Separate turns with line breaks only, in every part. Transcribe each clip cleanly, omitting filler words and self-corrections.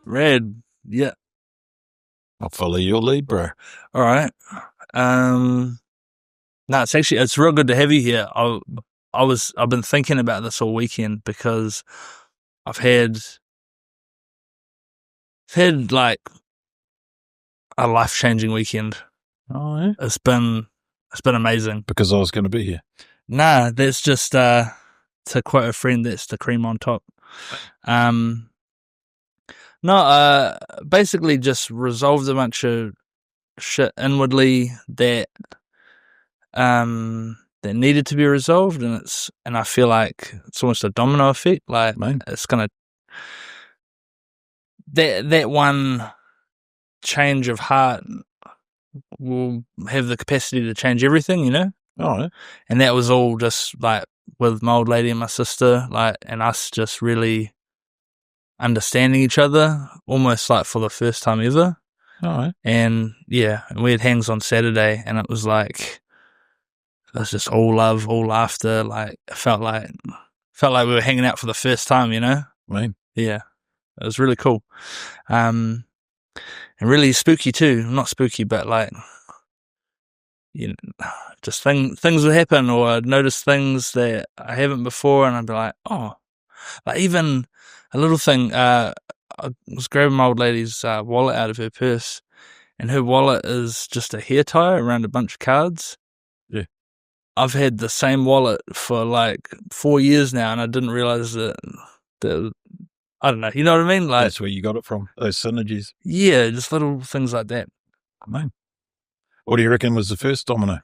Red. Yeah.
I'll follow your lead, bro.
All right. No, it's real good to have you here. I've been thinking about this all weekend because I've had like a life-changing weekend.
Oh, yeah?
It's been amazing.
Because I was going to be here.
Nah, that's just to quote a friend, that's the cream on top. Basically just resolved a bunch of shit inwardly that needed to be resolved, and I feel like it's almost a domino effect. Like, it's gonna that one change of heart will have the capacity to change everything, you know?
Oh, yeah.
And that was all just like with my old lady and my sister, like, and us just really understanding each other almost like for the first time ever.
Oh, yeah.
And yeah, we had hangs on Saturday, and it was just all love, all laughter. Like, it felt like we were hanging out for the first time, you know?
Man.
Yeah. It was really cool. And really spooky too. Not spooky, but like, you know, just things would happen, or I'd notice things that I haven't before, and I'd be like, oh, like even a little thing. I was grabbing my old lady's wallet out of her purse, and her wallet is just a hair tie around a bunch of cards.
Yeah.
I've had the same wallet for like 4 years now, and I didn't realize that I don't know. You know what I mean? Like,
that's where you got it from, those synergies.
Yeah, just little things like that.
Man. What do you reckon was the first domino?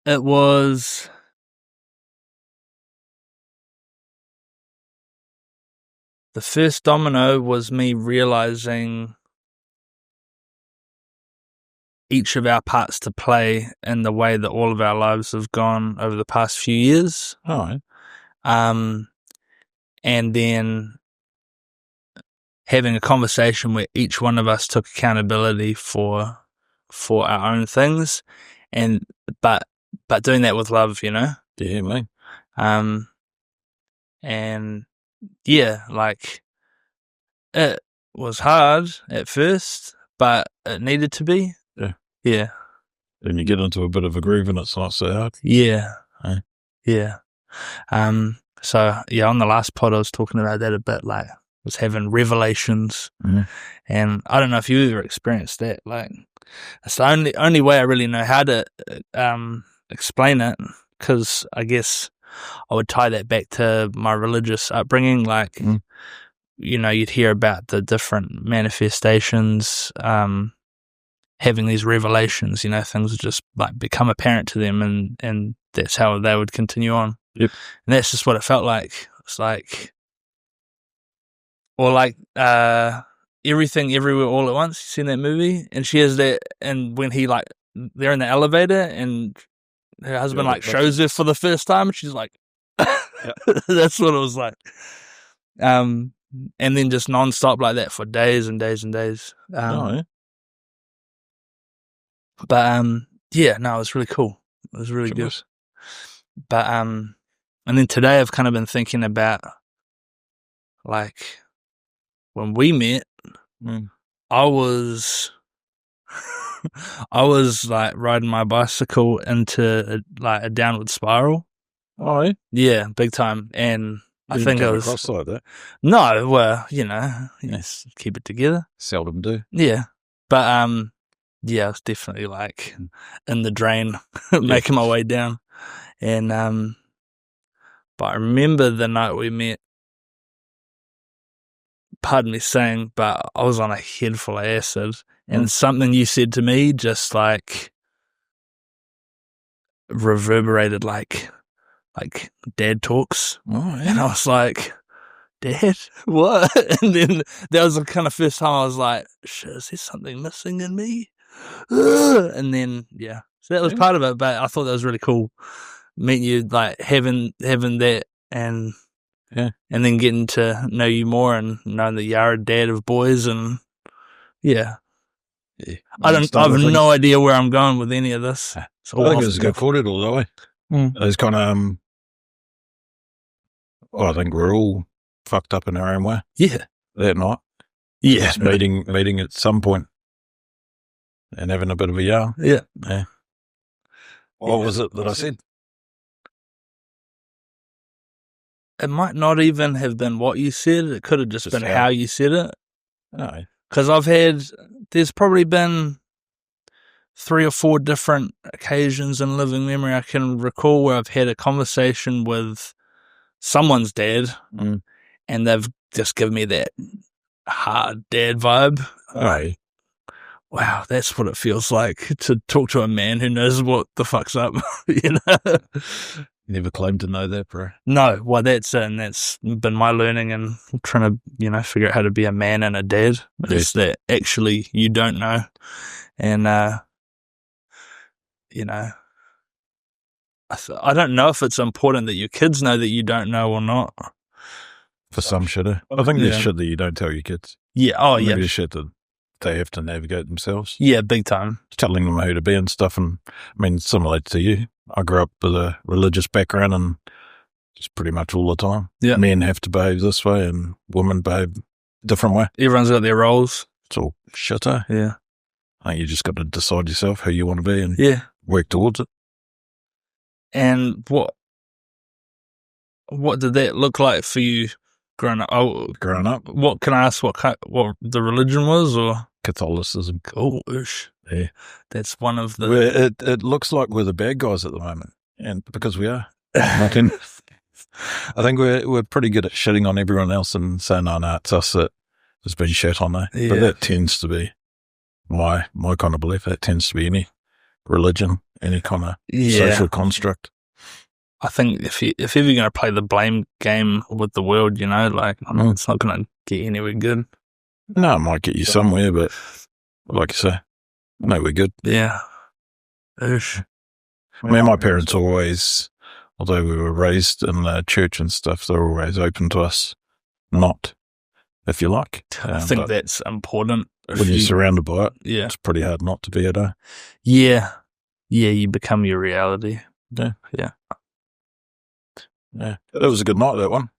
It was... The first domino was me realizing each of our parts to play in the way that all of our lives have gone over the past few years.
All right.
And then having a conversation where each one of us took accountability for our own things, and but doing that with love, you know?
Yeah, man.
And yeah, like, it was hard at first, but it needed to be.
Yeah.
Yeah.
Then you get into a bit of a groove and it's not so hard.
Yeah.
Hey?
Yeah. So yeah, on the last pod I was talking about that a bit, like, I was having revelations.
Mm-hmm.
And I don't know if you ever experienced that. Like, it's the only way I really know how to explain it, because I guess I would tie that back to my religious upbringing. Like, you know, you'd hear about the different manifestations, having these revelations, you know, things would just like become apparent to them, and that's how they would continue on.
Yep.
And that's just what it felt like. It's like, or like, Everything Everywhere All at Once. You seen that movie? And she has that, and when he, like, they're in the elevator and her husband like shows her for the first time, and she's like, that's what it was like. And then just non-stop like that for days and days and days.
Yeah.
But yeah, no, it was really cool. It was really good. But and then today I've kind of been thinking about, like, when we met, I was like riding my bicycle into a downward spiral.
Oh, yeah?
Yeah, big time. And I think I was
across like that.
No, well, you know, yes, keep it together.
Seldom do.
Yeah, but yeah, I was definitely like in the drain, making my way down. And but I remember the night we met. Pardon me saying, but I was on a head full of acid, and something you said to me just like reverberated like dad talks.
Oh, yeah.
And I was like, Dad, what? And then that was the kind of first time I was like, shit, is there something missing in me? And then, yeah, so that was part of it, but I thought that was really cool, meeting you, like having that, and then getting to know you more, and knowing that you're a dad of boys, and I have no idea where I'm going with any of this.
I think it was a good forward all the way. It was kind of, I think we're all fucked up in our own way
Yeah.
that night.
Yeah.
Just meeting at some point and having a bit of a yarn.
Yeah.
Yeah. What was it that I said?
It might not even have been what you said. It could have just been how you said it.
No.
Because there's probably been 3 or 4 different occasions in living memory I can recall where I've had a conversation with someone's dad and they've just given me that hard dad vibe.
Right.
Wow, that's what it feels like to talk to a man who knows what the fuck's up, you know?
Never claimed to know that, bro.
No, well, that's it, and that's been my learning and trying to, you know, figure out how to be a man and a dad. It's that actually you don't know. And, you know, I don't know if it's important that your kids know that you don't know or not.
For some shit. I think there's shit that you don't tell your kids.
Yeah, oh,
Maybe
yeah.
there's shit that they have to navigate themselves.
Yeah, big time.
Telling them who to be and stuff. And I mean, similar to you, I grew up with a religious background and just pretty much all the time.
Yeah.
Men have to behave this way and women behave a different way.
Everyone's got their roles.
It's all shit, eh?
Yeah.
I think you just got to decide yourself who you want to be and work towards it.
And what did that look like for you growing up? Oh,
growing up.
What can I ask? What the religion was, or
Catholicism?
Oh, yeah, that's one of the.
Well, it looks like we're the bad guys at the moment, and because we are. I think we're pretty good at shitting on everyone else and saying, "No, it's us that has been shit on." But that tends to be my kind of belief. That tends to be any religion, any kind of social construct.
I think if you're going to play the blame game with the world, you know, like it's not going to get anywhere good.
No, it might get you somewhere, but like you say, no, we're good.
Yeah.
I mean, my parents always, although we were raised in the church and stuff, they're always open to us not, if you like.
I think that's important.
When you're surrounded by it,
yeah,
it's pretty hard not to be it, eh?
Yeah. Yeah, you become your reality.
Yeah.
Yeah.
Yeah. That was a good night, that one.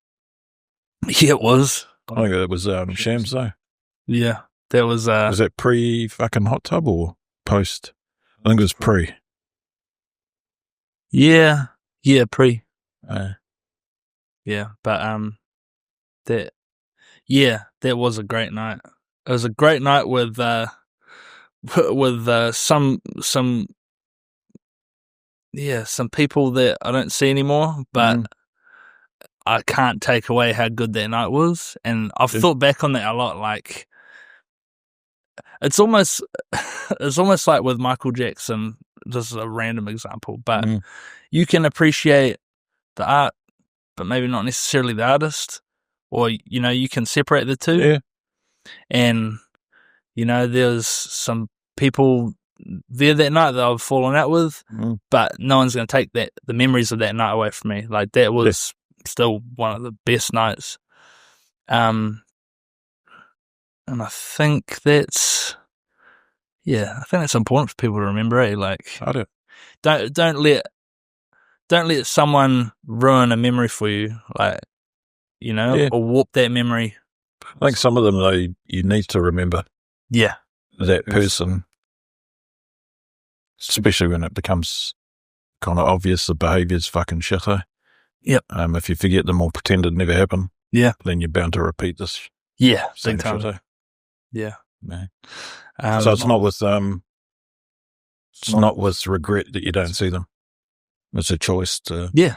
Yeah, it was.
I think it was Shams, though.
Yeah. That was...
was that pre-fucking hot tub or post? I think it was pre.
Yeah. Yeah, pre. Yeah, but that was a great night. It was a great night with some people that I don't see anymore, but I can't take away how good that night was. And I've thought back on that a lot. Like, it's almost like with Michael Jackson. This is a random example, but you can appreciate the art, but maybe not necessarily the artist, or, you know, you can separate the two.
Yeah.
And, you know, there's some people there that night that I've fallen out with, but no one's going to take the memories of that night away from me. Like, that was still one of the best nights. And I think that's important for people to remember, eh? Like,
I do.
Don't let someone ruin a memory for you, like, you know, or warp that memory.
I think some of them, though, you need to remember.
Yeah.
That person, especially when it becomes kind of obvious the behaviour's fucking shit, eh?
Yep.
If you forget them or pretend it never happened, then you're bound to repeat this.
Yeah,
same
big time.
shit, eh?
Yeah.
So it's not with regret that you don't see them. It's a choice to.
Yeah.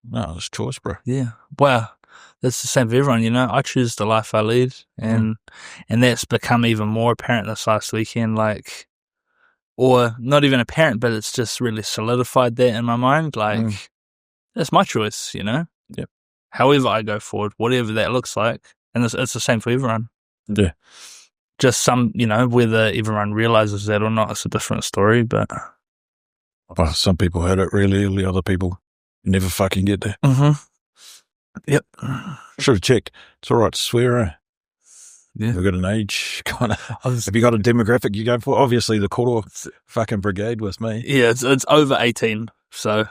No, it's a choice, bro.
Yeah. Well, that's the same for everyone, you know. I choose the life I lead, and that's become even more apparent this last weekend. Like, or not even apparent, but it's just really solidified that in my mind. Like, that's my choice, you know.
Yep.
However I go forward, whatever that looks like, and it's the same for everyone.
Yeah.
Just some, you know, whether everyone realizes that or not, it's a different story. But
well, some people had it really early, other people never fucking get there.
Yep.
Should have checked. It's all right to swear, eh?
Yeah.
We've got an age kind of. Have you got a demographic you go for? Obviously, the quarter fucking brigade with me.
Yeah, it's over 18, so.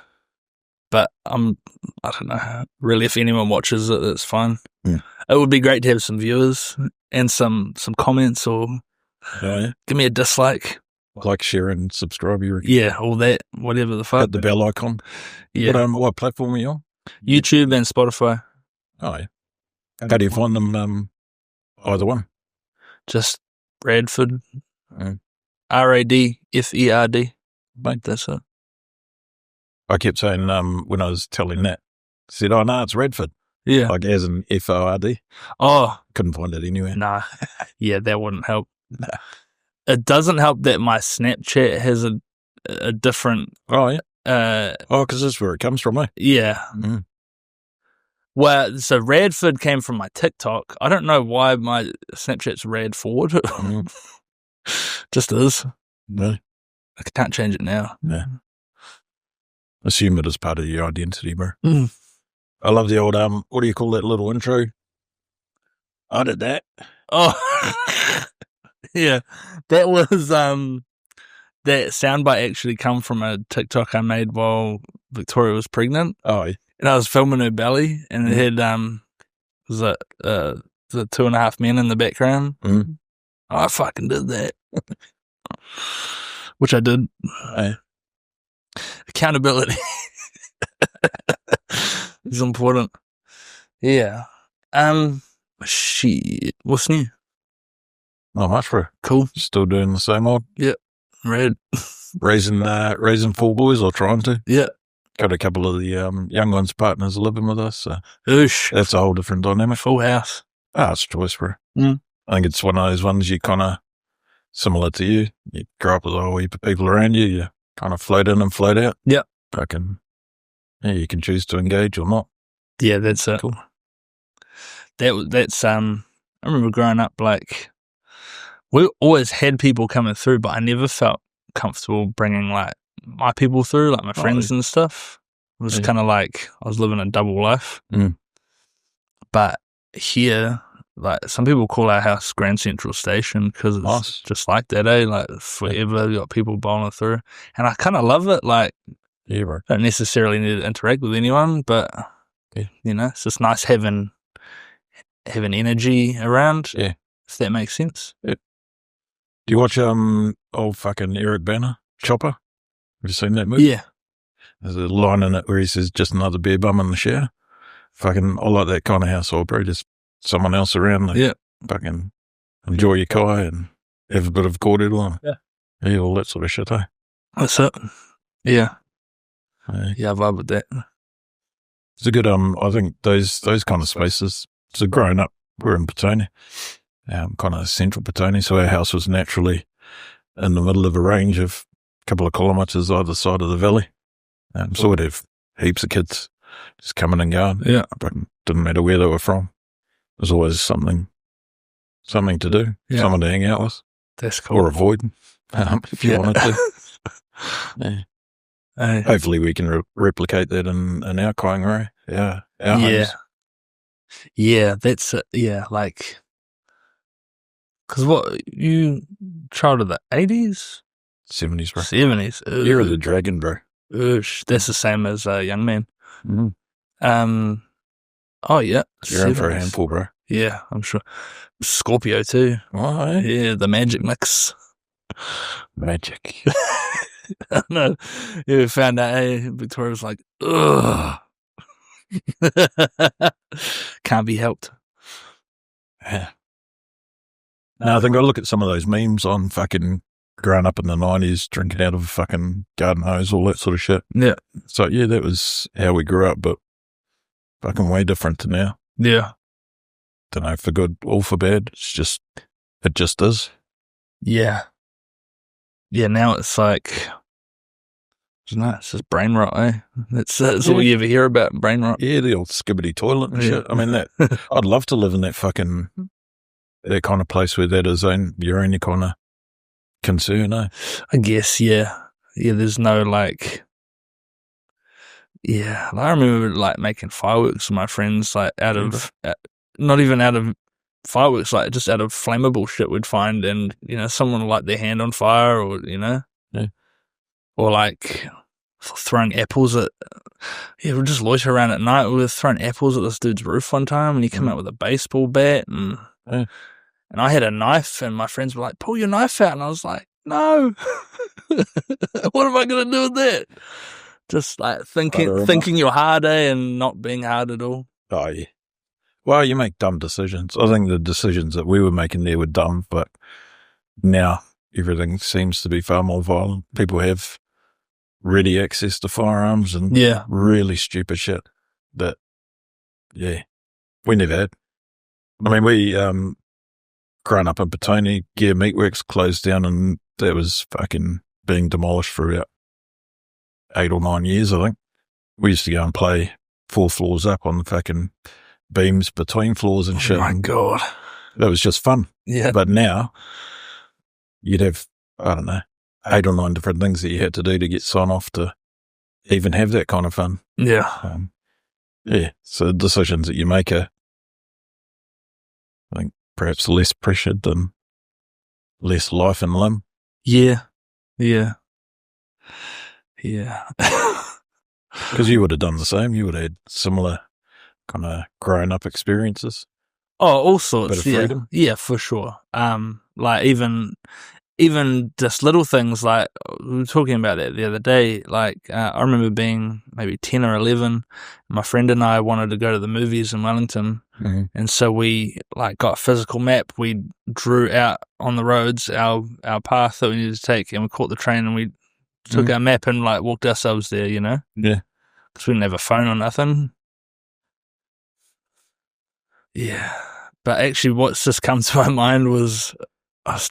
but I don't know. Really, if anyone watches it, that's fine.
Yeah.
It would be great to have some viewers and some comments, or give me a dislike.
Like, share, and subscribe. You reckon?
Yeah, all that, whatever the fuck.
Hit the bell icon.
Yeah.
What platform are you on?
YouTube and Spotify.
Oh, yeah. How do you find them, either one?
Just Radferd. Radferd.
Mate,
That's it.
I kept saying, when I was telling that, I said, oh, no, it's Radford.
Yeah.
Like, as in Ford.
Oh.
Couldn't find it anywhere.
Nah. Yeah, that wouldn't help. Nah. It doesn't help that my Snapchat has a different...
Oh, yeah. Because that's where it comes from, eh?
Yeah.
Mm.
Well, so Radford came from my TikTok. I don't know why my Snapchat's Radford. Just is.
Really?
I can't change it now.
Yeah. Assume it is part of your identity, bro.
Mm.
I love the old, what do you call that little intro? I did that.
Oh, yeah. That was, that soundbite actually come from a TikTok I made while Victoria was pregnant.
Oh, yeah.
And I was filming her belly, and it had, was it the 2.5 Men in the background.
Mm.
Oh, I fucking did that. Which I did.
Yeah.
Accountability is important. Yeah. Shit. What's new?
Not much, bro.
Cool.
Still doing the same old.
Yep. Red.
raising 4 boys, or trying to.
Yeah.
Got a couple of the young ones' partners living with us, so
Oosh.
that's a whole different dynamic.
Full house.
It's a choice, bro.
Mm.
I think it's one of those ones you kind of, similar to you, you grow up with a whole heap of people around you, you kind of float in and float out.
Yep.
You can choose to engage or not.
Yeah, that's it.
Cool.
That's I remember growing up, like, we always had people coming through, but I never felt comfortable bringing, like, my people through, like my friends and stuff. It was kind of like I was living a double life.
Mm.
But here, like, some people call our house Grand Central Station because it's just like that, eh? Like, forever, you got people bowling through. And I kind of love it. Like,
yeah, bro.
Don't necessarily need to interact with anyone, but, you know, it's just nice having energy around.
Yeah.
If that makes sense.
Yeah. Do you watch old fucking Eric Banner, Chopper? Have you seen that movie?
Yeah.
There's a line in it where he says, just another beer bum in the shower. Fucking, I like that kind of household, bro. Just someone else around. Like, fucking enjoy your kai and have a bit of cordial and all that sort of shit, eh?
That's it. Yeah. Yeah, I vibe with that.
It's a good, I think those kind of spaces, so growing up, we're in Petone, kind of central Petone, so our house was naturally in the middle of a range of a couple of kilometres either side of the valley. So we'd have heaps of kids just coming and going.
Yeah.
But it didn't matter where they were from. There's always something to do, someone to hang out with.
That's cool.
Or avoid, if you wanted to. Hopefully we can replicate that in our Kaingarai. Our homes.
Yeah, that's it. Yeah, like, because what, you child of the 80s?
70s, bro.
70s.
Year of the Dragon, bro.
That's the same as Young Man.
Mm-hmm.
Oh, yeah.
You're in for a handful, bro.
Yeah, I'm sure. Scorpio, too.
Oh,
yeah, the magic mix.
Magic.
No, we found out, Victoria was like, ugh. Can't be helped.
Yeah. No, I think I look at some of those memes on fucking growing up in the 90s, drinking out of a fucking garden hose, all that sort of shit.
Yeah.
So, yeah, that was how we grew up, but fucking way different to now.
Yeah.
Don't know, for good or for bad. It just is.
Yeah. Yeah, now it's like, it's just brain rot, eh? That's all you ever hear about, brain rot.
Yeah, the old skibbity toilet and shit. I mean, I'd love to live in that fucking, that kind of place where that is your only kind of concern, eh?
I guess, yeah. Yeah, there's no, like, I remember, like, making fireworks with my friends, like, not even out of fireworks, like, just out of flammable shit we'd find, and, you know, someone would light their hand on fire, or, you know, or, like, throwing apples at. Yeah, we'll just loiter around at night. We were throwing apples at this dude's roof one time, and he came out with a baseball bat, and I had a knife, and my friends were like, "Pull your knife out," and I was like, "No, what am I going to do with that?" Just like thinking you're hard, and not being hard at all.
Oh yeah. Well, you make dumb decisions. I think the decisions that we were making there were dumb, but now everything seems to be far more violent. People have ready access to firearms and really stupid shit that, we never had. I mean, we, growing up in Petone, Gear Meatworks closed down and that was fucking being demolished for about 8 or 9 years, I think. We used to go and play 4 floors up on the fucking beams between floors and shit.
Oh my God.
That was just fun.
Yeah.
But now you'd have, I don't know, 8 or 9 different things that you had to do to get sign off to even have that kind of fun.
Yeah.
So the decisions that you make are, I think, perhaps less pressured than less life and limb.
Yeah.
Because you would have done the same. You would have had similar kind of grown up experiences.
Oh, all sorts.
Bit of freedom.
Yeah, for sure. Like even just little things, like we were talking about that the other day. Like I remember being maybe 10 or 11. My friend and I wanted to go to the movies in Wellington, and so we like got a physical map. We drew out on the roads our path that we needed to take, and we caught the train, and we took our map and like walked ourselves there. You know?
Yeah.
Because we didn't have a phone or nothing. Yeah. But actually, what's just come to my mind was I was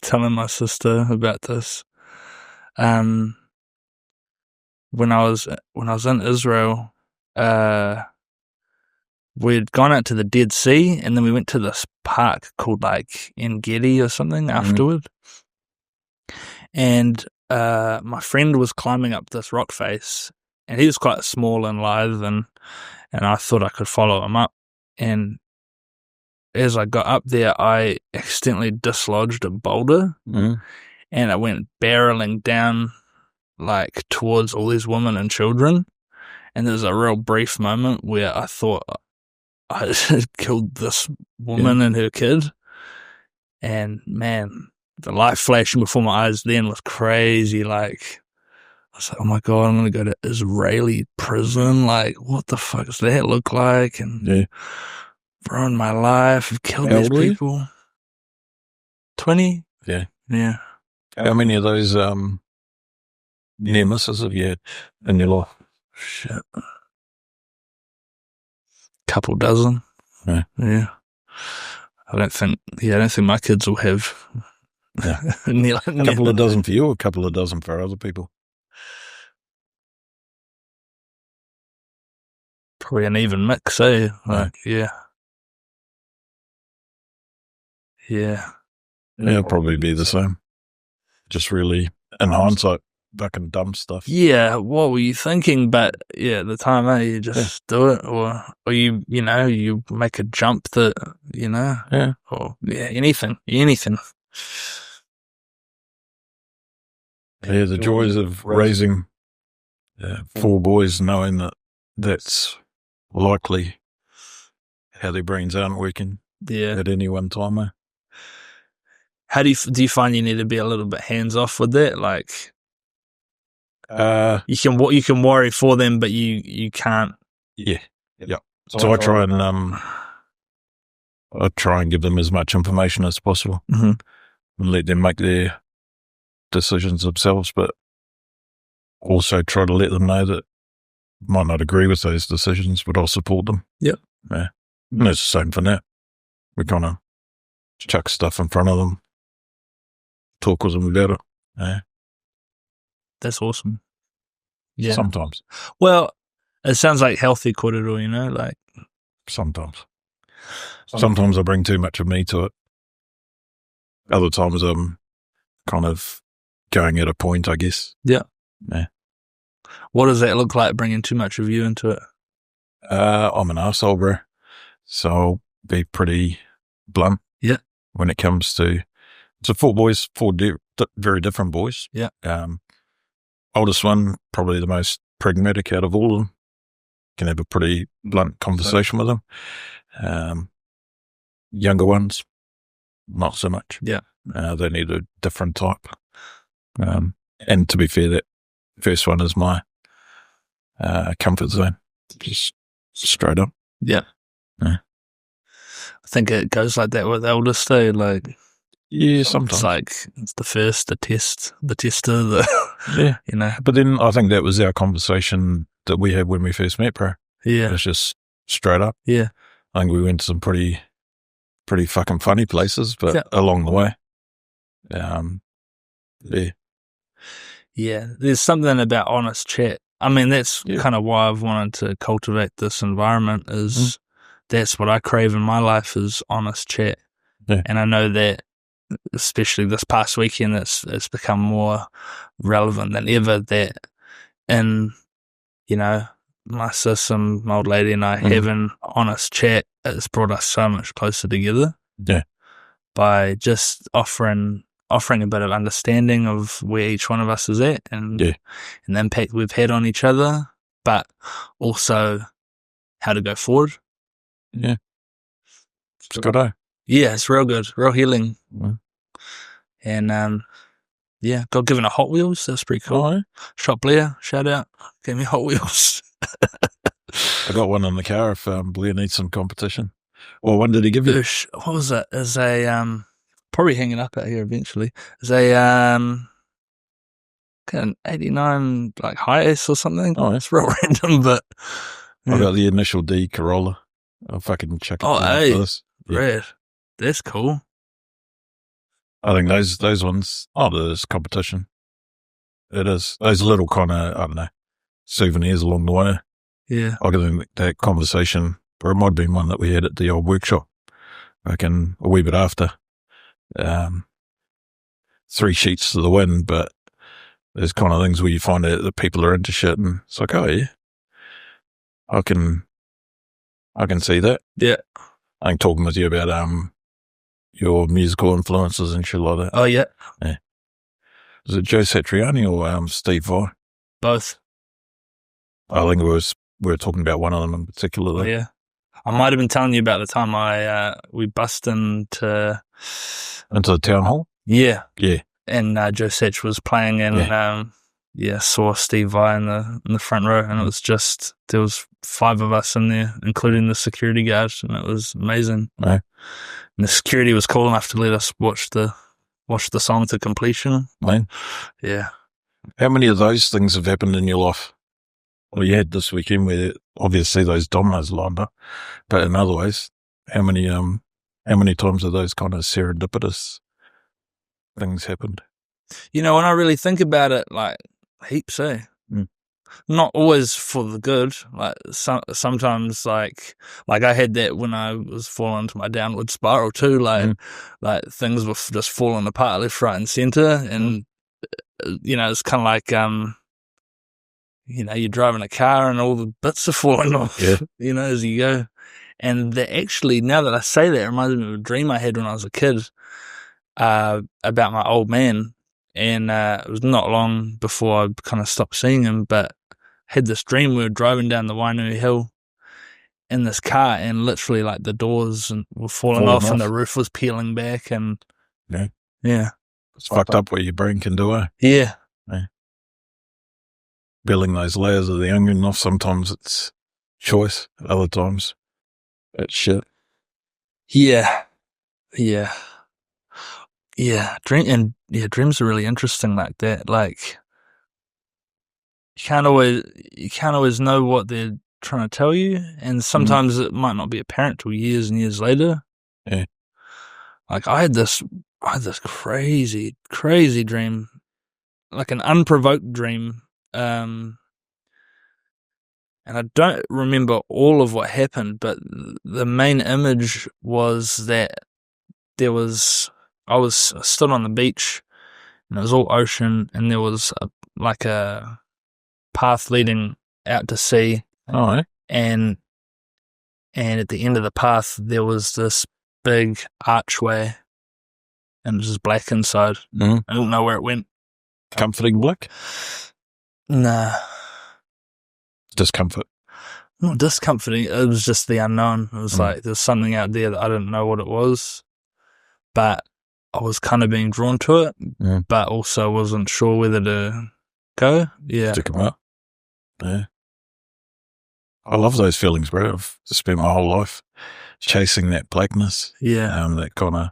telling my sister about this. When I was in Israel, we'd gone out to the Dead Sea, and then we went to this park called like En Gedi or something afterward. And my friend was climbing up this rock face, and he was quite small and lithe, and I thought I could follow him up. And as I got up there, I accidentally dislodged a boulder, and it went barreling down like towards all these women and children. And there was a real brief moment where I thought I had killed this woman and her kid. And man, the light flashing before my eyes then was crazy. Like, I was like, oh my God, I'm going to go to Israeli prison. Like, what the fuck does that look like? And ruined my life. I've killed these people. 20?
Yeah.
Yeah.
How many of those near misses have you had in your life?
Shit. Couple dozen. Yeah. I don't think my kids will have.
Yeah. A couple of dozen for you, or a couple of dozen for other people?
Probably an even mix, eh? Like, yeah.
It'll probably be the same. Just really, in hindsight, fucking dumb stuff.
Yeah, what were you thinking? But yeah, at the time, you just do it, or you make a jump that, or anything.
Yeah, the joys of raising 4 boys, knowing that that's likely how their brains aren't working at any one time. Eh?
How do you find you need to be a little bit hands off with that? Like, you can worry for them, but you can't.
Yeah. So I try and give them as much information as possible and let them make their decisions themselves, but also try to let them know that I might not agree with those decisions, but I'll support them.
Yep.
Yeah. And it's the same for now. We kind of chuck stuff in front of them, talk with them about it. Yeah.
That's awesome. Yeah.
Sometimes.
Well, it sounds like healthy korero, like.
Sometimes I bring too much of me to it. Other times I'm kind of going at a point, I guess.
Yeah.
Yeah.
What does that look like, bringing too much of you into it?
I'm an arsehole, bro. So I'll be pretty blunt.
Yeah.
When it comes to, it's 4 boys, 4 very different boys.
Yeah.
Oldest one, probably the most pragmatic out of all of them. Can have a pretty blunt conversation with them. Younger ones, not so much.
Yeah.
They need a different type. And to be fair, that first one is my comfort zone. Just straight up.
Yeah.
Yeah.
I think it goes like that with eldest too. Like,
yeah, sometimes
it's like it's the first, the tester,
yeah,
you know.
But then I think that was our conversation that we had when we first met, bro.
Yeah,
it was just straight up.
Yeah,
I think we went to some pretty fucking funny places, but along the way,
yeah. There's something about honest chat. I mean, that's kind of why I've wanted to cultivate this environment. Is that's what I crave in my life, is honest chat.
Yeah.
And I know that, especially this past weekend, it's become more relevant than ever. That in, you know, my sister, my old lady, and I having honest chat, it's brought us so much closer together.
Yeah.
By just offering a bit of understanding of where each one of us is at and the impact we've had on each other, but also how to go forward.
Yeah. It's good, eh?
Yeah, it's real good, real healing.
Yeah.
And got given a Hot Wheels. That's pretty cool.
Oh, yeah?
Shop Blair, shout out, gave me Hot Wheels.
I got one in the car if Blair needs some competition. Well, when did he give you?
What was it? Is a probably hanging up out here eventually. Is a an 89 like Hiace or something.
Oh,
it's real random, but
I got the initial D Corolla. I'll fucking check it.
Oh, hey,
for this.
Red. That's cool.
I think those ones. Oh, there's competition. It is those little kind of, I don't know, souvenirs along the way.
Yeah,
I got that conversation, or it might have been one that we had at the old workshop, like in a wee bit after. 3 sheets to the wind, but there's kind of things where you find out that people are into shit, and it's like, oh yeah, I can see that.
Yeah,
I think talking with you about your musical influences and shit like that.
Oh yeah.
Is it Joe Satriani or Steve Vai?
Both.
I think we were talking about one of them in particular.
Oh, yeah. I might have been telling you about the time we bust into
the town hall.
Yeah.
Yeah.
And Joe Satch was playing, and saw Steve Vai in the front row, and it was just, there was 5 of us in there, including the security guard, and it was amazing.
Right.
And the security was cool enough to let us watch the song to completion.
Man.
Yeah.
How many of those things have happened in your life? Well, you had this weekend where obviously those dominoes lined up, but in other ways, how many times have those kind of serendipitous things happened?
You know, when I really think about it, like, heaps, eh? Not always for the good. Like sometimes, like I had that when I was falling into my downward spiral too. Like things were just falling apart left, right, and center. And you know, it's kind of like you know, you're driving a car and all the bits are falling off.
Yeah.
You know, as you go. And that actually, now that I say that, it reminds me of a dream I had when I was a kid about my old man. And it was not long before I kind of stopped seeing him, but I had this dream. We were driving down the Wainui Hill in this car, and literally like the doors were falling off and the roof was peeling back, and yeah.
It's fucked up what your brain can do, eh?
Yeah.
Peeling those layers of the onion off, sometimes it's choice, other times it's shit.
Yeah. Dreams are really interesting like that. Like you can't always know what they're trying to tell you, and sometimes it might not be apparent till years and years later.
Yeah.
Like I had this crazy dream, like an unprovoked dream. And I don't remember all of what happened, but the main image was that I was stood on the beach, and it was all ocean, and there was a path leading out to sea.
Oh, eh?
And at the end of the path, there was this big archway, and it was just black inside. I don't know where it went.
Comforting black?
Nah.
Discomfort.
Not discomforting. It was just the unknown. It was like there's something out there that I didn't know what it was, but I was kind of being drawn to it, but also wasn't sure whether to go. Yeah.
Stick 'em up. Yeah. I love those feelings, bro. I've spent my whole life chasing that blackness.
Yeah.
That kind of,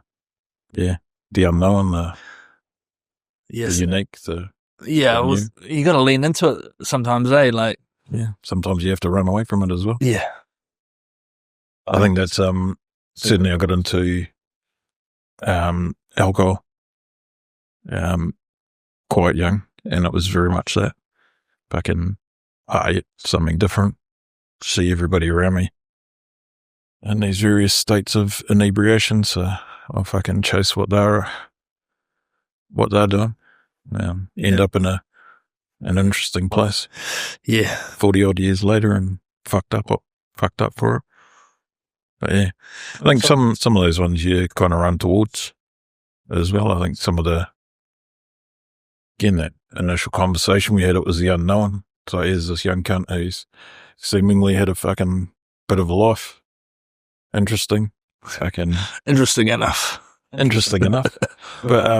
the unknown, the unique,
you got to lean into it sometimes, eh? Like,
sometimes you have to run away from it as well.
Yeah.
I think that's, certainly I got into, alcohol, quite young, and it was very much that. Fucking, I ate something different, see everybody around me in these various states of inebriation, so I fucking chase what they're doing. End up in an interesting place.
Yeah.
40 odd years later and fucked up for it. But yeah, I think some of those ones you kind of run towards as well. I think some of that initial conversation we had, it was the unknown. So here's this young cunt who's seemingly had a fucking bit of a life. Interesting. Fucking
interesting enough.
But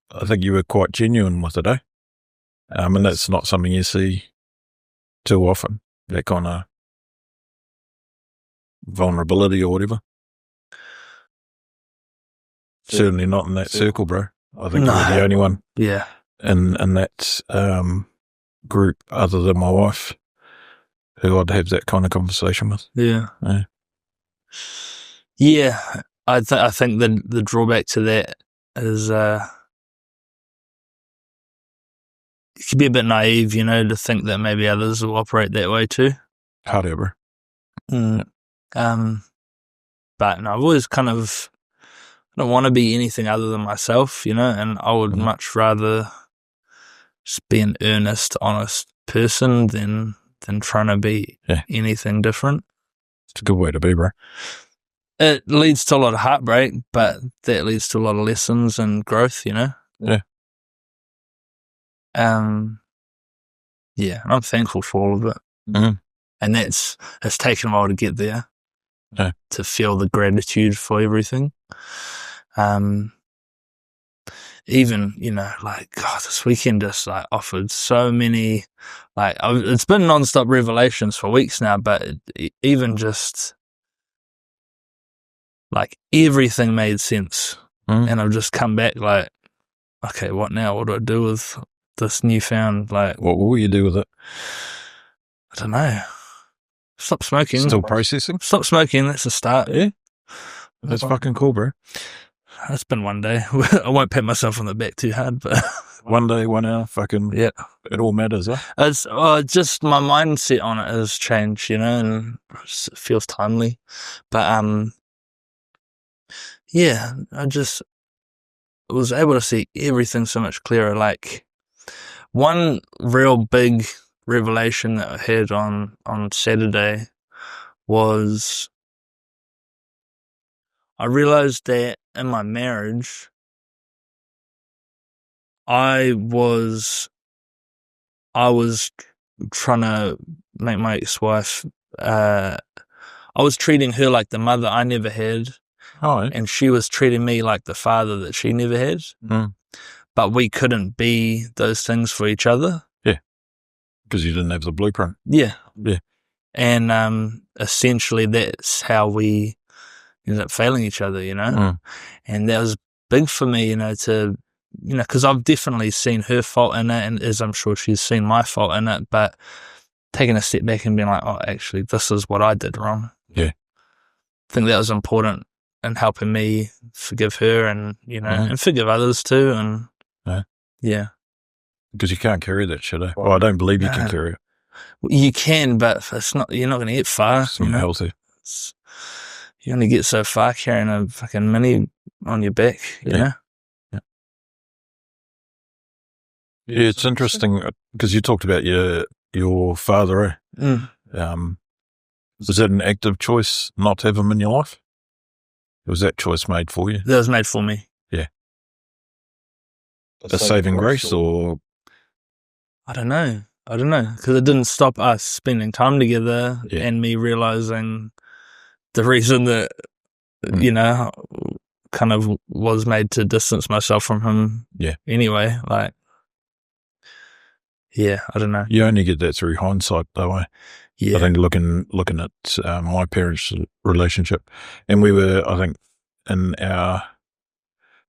I think you were quite genuine with it, eh? And that's not something you see too often, that kind of vulnerability or whatever. Certainly not in that circle, bro. I think you're the only one in that group other than my wife who I'd have that kind of conversation with.
Yeah. I think the drawback to that is it could be a bit naive, to think that maybe others will operate that way too.
However.
But no, I've always I don't want to be anything other than myself, and I would much rather just be an earnest, honest person than trying to be anything different.
It's a good way to be, bro.
It leads to a lot of heartbreak, but that leads to a lot of lessons and growth,
Yeah.
And I'm thankful for all of it. And it's taken a while to get there, to feel the gratitude for everything. Even, this weekend just offered so many, it's been non-stop revelations for weeks now, but even just everything made sense. And I've just come back okay, what now? What do I do with this newfound, what
will you do with it?
I don't know. Stop smoking.
Still processing?
Stop smoking, that's a start.
Yeah. That's fucking cool, bro.
It's been one day. I won't pat myself on the back too hard, but
1 day, 1 hour, fucking it all matters, huh?
It's just my mindset on it has changed, and it feels timely. But I just was able to see everything so much clearer. One real big revelation that I had on Saturday was I realized that in my marriage, I was trying to make my ex-wife, I was treating her like the mother I never had. And she was treating me like the father that she never had. But we couldn't be those things for each other.
Yeah. Because you didn't have the blueprint.
Yeah.
Yeah.
And essentially that's how we ended up failing each other, And that was big for me, because I've definitely seen her fault in it, and as I'm sure she's seen my fault in it, but taking a step back and being like, oh, actually, this is what I did wrong.
Yeah.
I think that was important in helping me forgive her and, and forgive others too. And
because you can't carry that shit, eh? Well, I don't believe you can carry it.
You can, but you're not going to get far.
It's not healthy.
You only get so far carrying a fucking mini on your back, you know?
Yeah, it's interesting because you talked about your father, eh? Was that an active choice not to have him in your life? Or was that choice made for you?
That was made for me.
Yeah. A saving grace or?
I don't know, because it didn't stop us spending time together and me realizing the reason that kind of was made to distance myself from him.
Yeah.
Anyway, like, yeah, I don't know.
You only get that through hindsight, though. I think looking at my parents' relationship, and we were, I think, in our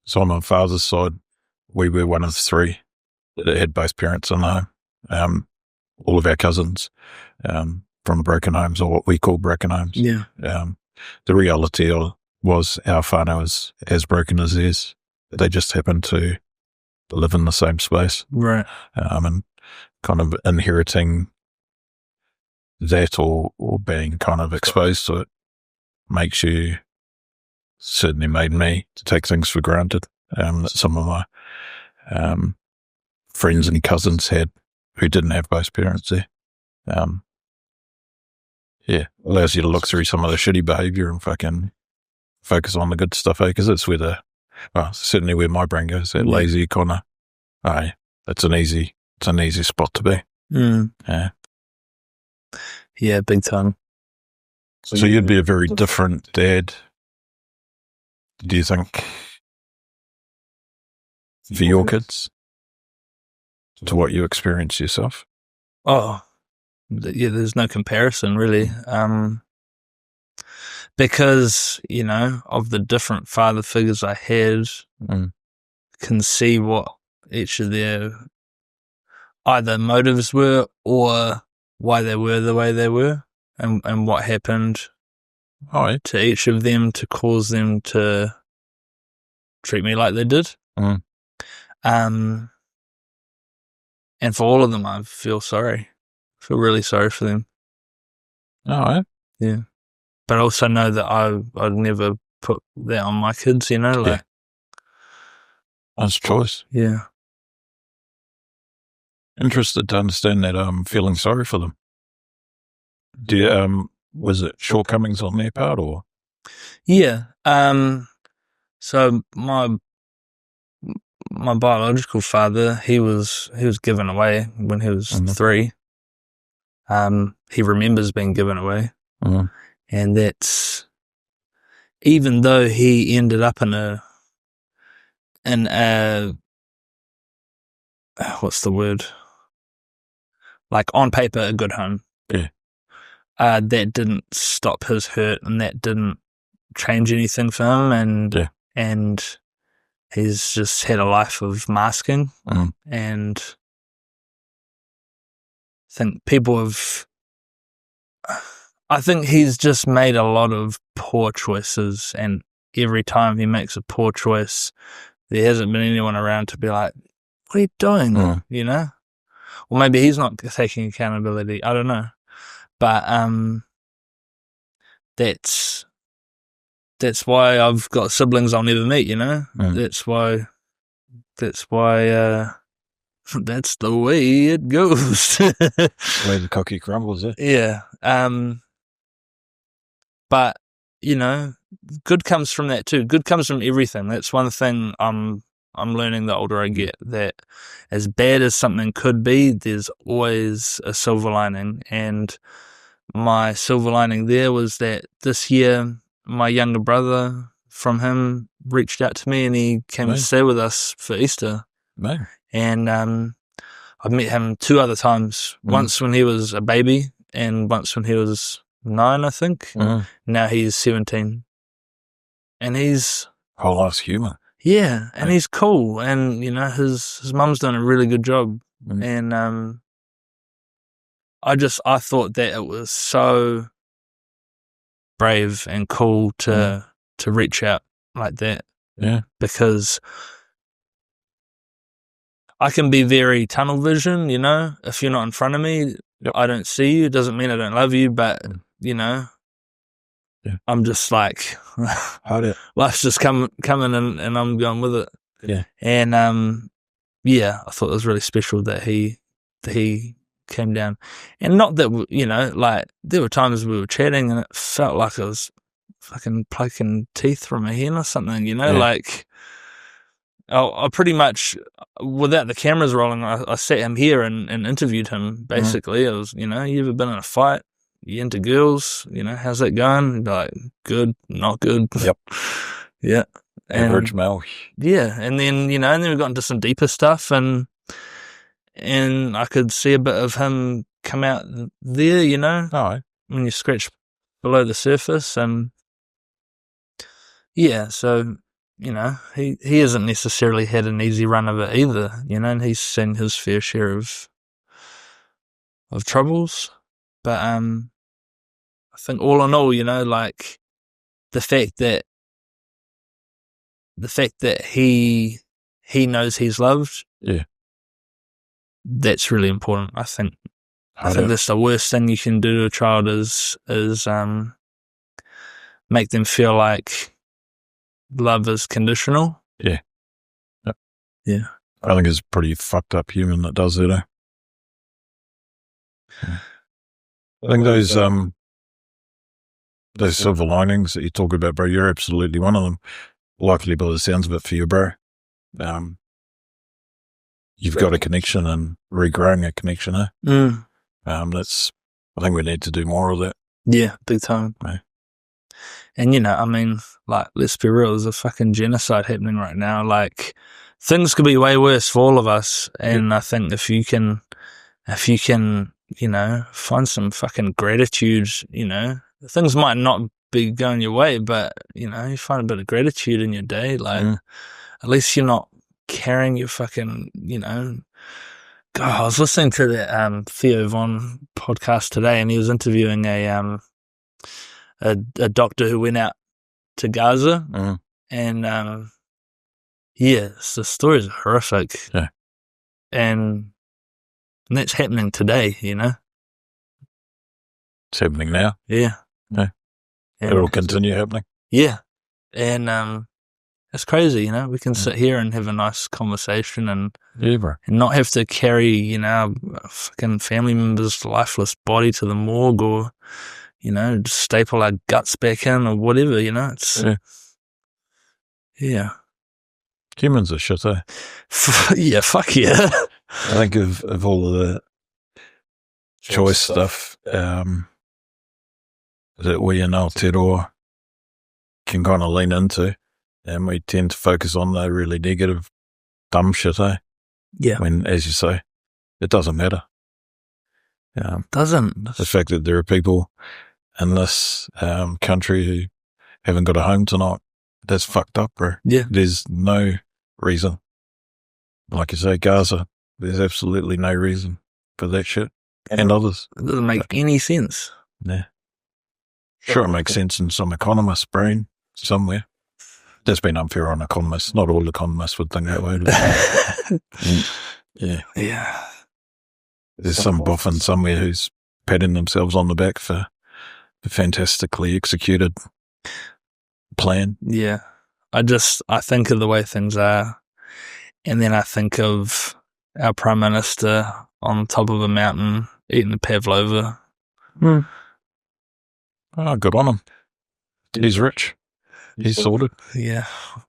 so on my father's side, we were one of three that had both parents in the home. All of our cousins from broken homes, or what we call broken homes.
Yeah.
The reality was our whānau was as broken as theirs. They just happened to live in the same space.
Right.
And kind of inheriting that or being kind of exposed to it certainly made me to take things for granted. That some of my friends and cousins had who didn't have both parents there. Allows you to look through some of the shitty behaviour and fucking focus on the good stuff, because it's certainly where my brain goes, that lazy kind of, it's an easy spot to be.
Yeah, big time.
So you'd be a very different dad, do you think, for your kids to what you experience yourself?
Oh, yeah, there's no comparison really. Because, of the different father figures I had, can see what each of their either motives were or why they were the way they were, and what happened to each of them to cause them to treat me like they did. And for all of them, I feel sorry. I feel really sorry for them.
Yeah.
But I also know that I'd never put that on my kids, like.
That's choice.
Yeah.
Interested to understand that feeling sorry for them. Do you, was it shortcomings on their part, or?
Yeah. So my biological father, he was given away when he was 3. He remembers being given away, and that's, even though he ended up in a what's the word? Like, on paper, a good home.
Yeah.
That didn't stop his hurt, and that didn't change anything for him, and he's just had a life of masking, and I think he's just made a lot of poor choices, and every time he makes a poor choice, there hasn't been anyone around to be like, what are you doing? Or maybe he's not taking accountability. I don't know. But that's why I've got siblings I'll never meet, That's why that's the way it goes.
The way the cookie crumbles,
Yeah. But, good comes from that too. Good comes from everything. That's one thing I'm learning the older I get, that as bad as something could be, there's always a silver lining. And my silver lining there was that this year, my younger brother from him reached out to me, and he came to stay with us for Easter. And I've met him 2 other times. Once when he was a baby, and once when he was 9, I think. Now he's 17. And he's...
whole life's human.
Yeah, and he's cool, and his mum's done a really good job, and I thought that it was so brave and cool to reach out like that.
Yeah,
because I can be very tunnel vision. If you're not in front of me, I don't see you. It doesn't mean I don't love you, but I'm just like, life's just coming and I'm going with it.
Yeah.
And I thought it was really special that he came down. And not that, like, there were times we were chatting and it felt like I was fucking plucking teeth from a hen or something, like, I pretty much, without the cameras rolling, I sat him here and interviewed him, basically. It was, you ever been in a fight? You into girls? How's that going? He'd be like, good, not good.
Yep.
Yeah.
Average male.
Yeah, and then, and then we got into some deeper stuff, and I could see a bit of him come out there,
Oh,
when you scratch below the surface, and yeah, so, he hasn't necessarily had an easy run of it either, and he's seen his fair share of troubles, but I think all in all, like, the fact that he knows he's loved,
yeah,
that's really important. I think that's the worst thing you can do to a child is make them feel like love is conditional.
Yeah. Yep.
Yeah.
I think it's a pretty fucked up human that does it. Yeah. I think those silver linings that you talk about, bro, you're absolutely one of them. Likely by the sounds of it for you, bro. You've got a connection and regrowing a connection, eh? I think we need to do more of that.
Yeah, big time.
Yeah.
And, I mean, like, let's be real, there's a fucking genocide happening right now. Like, things could be way worse for all of us. And I think if you can, find some fucking gratitude, things might not be going your way, but, you find a bit of gratitude in your day. Like, at least you're not carrying your fucking, God, I was listening to that Theo Von podcast today, and he was interviewing a doctor who went out to Gaza, and the stories are horrific, and that's happening today.
It's happening now.
Yeah.
It'll continue happening.
Yeah, and it's crazy. We can sit here and have a nice conversation and not have to carry a fucking family member's lifeless body to the morgue, or just staple our guts back in, or whatever. It's
Humans are shit, eh?
Yeah, fuck yeah.
I think of all of the choice stuff that we in Aotearoa can kind of lean into, and we tend to focus on the really negative, dumb shit, eh?
Yeah.
When, as you say, it doesn't matter.
Doesn't.
The fact that there are people in this country who haven't got a home tonight, that's fucked up, bro.
Yeah.
There's no reason. Like you say, Gaza, there's absolutely no reason for that shit. And others.
It doesn't make any sense.
Yeah. Sure, it makes sense in some economist's brain somewhere. That's been unfair on economists. Not all economists would think that way.
Yeah.
There's some boffin somewhere who's patting themselves on the back for a fantastically executed plan.
Yeah. I think of the way things are, and then I think of our Prime Minister on top of a mountain eating a pavlova.
Oh, good on him. He's rich. He's sorted.
Yeah.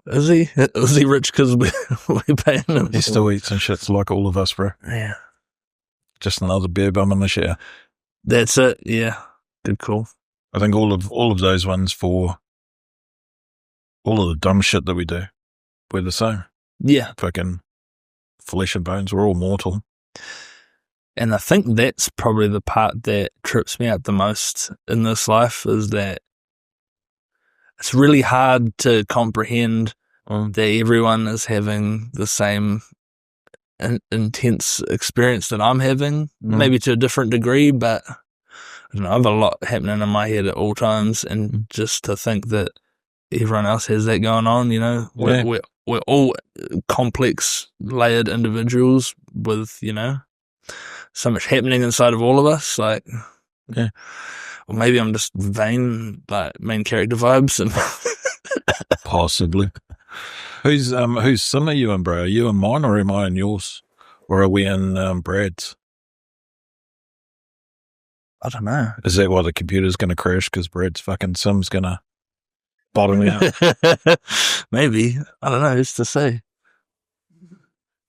Is he? Is he rich because we're paying him?
He still eats and shits like all of us, bro.
Yeah.
Just another beer bum in the shower.
That's it. Yeah. Good call.
I think all of those ones for all of the dumb shit that we do, we're the same.
Yeah.
Fucking flesh and bones. We're all mortal.
And I think that's probably the part that trips me out the most in this life, is that it's really hard to comprehend that everyone is having the same intense experience that I'm having, maybe to a different degree, but I don't know, I have a lot happening in my head at all times, and just to think that everyone else has that going on, we're all complex, layered individuals with, so much happening inside of all of us, like, or maybe I'm just vain, like, main character vibes, and
possibly. Whose sim are you in, bro? Are you in mine, or am I in yours, or are we in Brad's?
I don't know.
Is that why the computer's going to crash? Because Brad's fucking sim's going to bottom out?
Maybe. I don't know. Who's to say?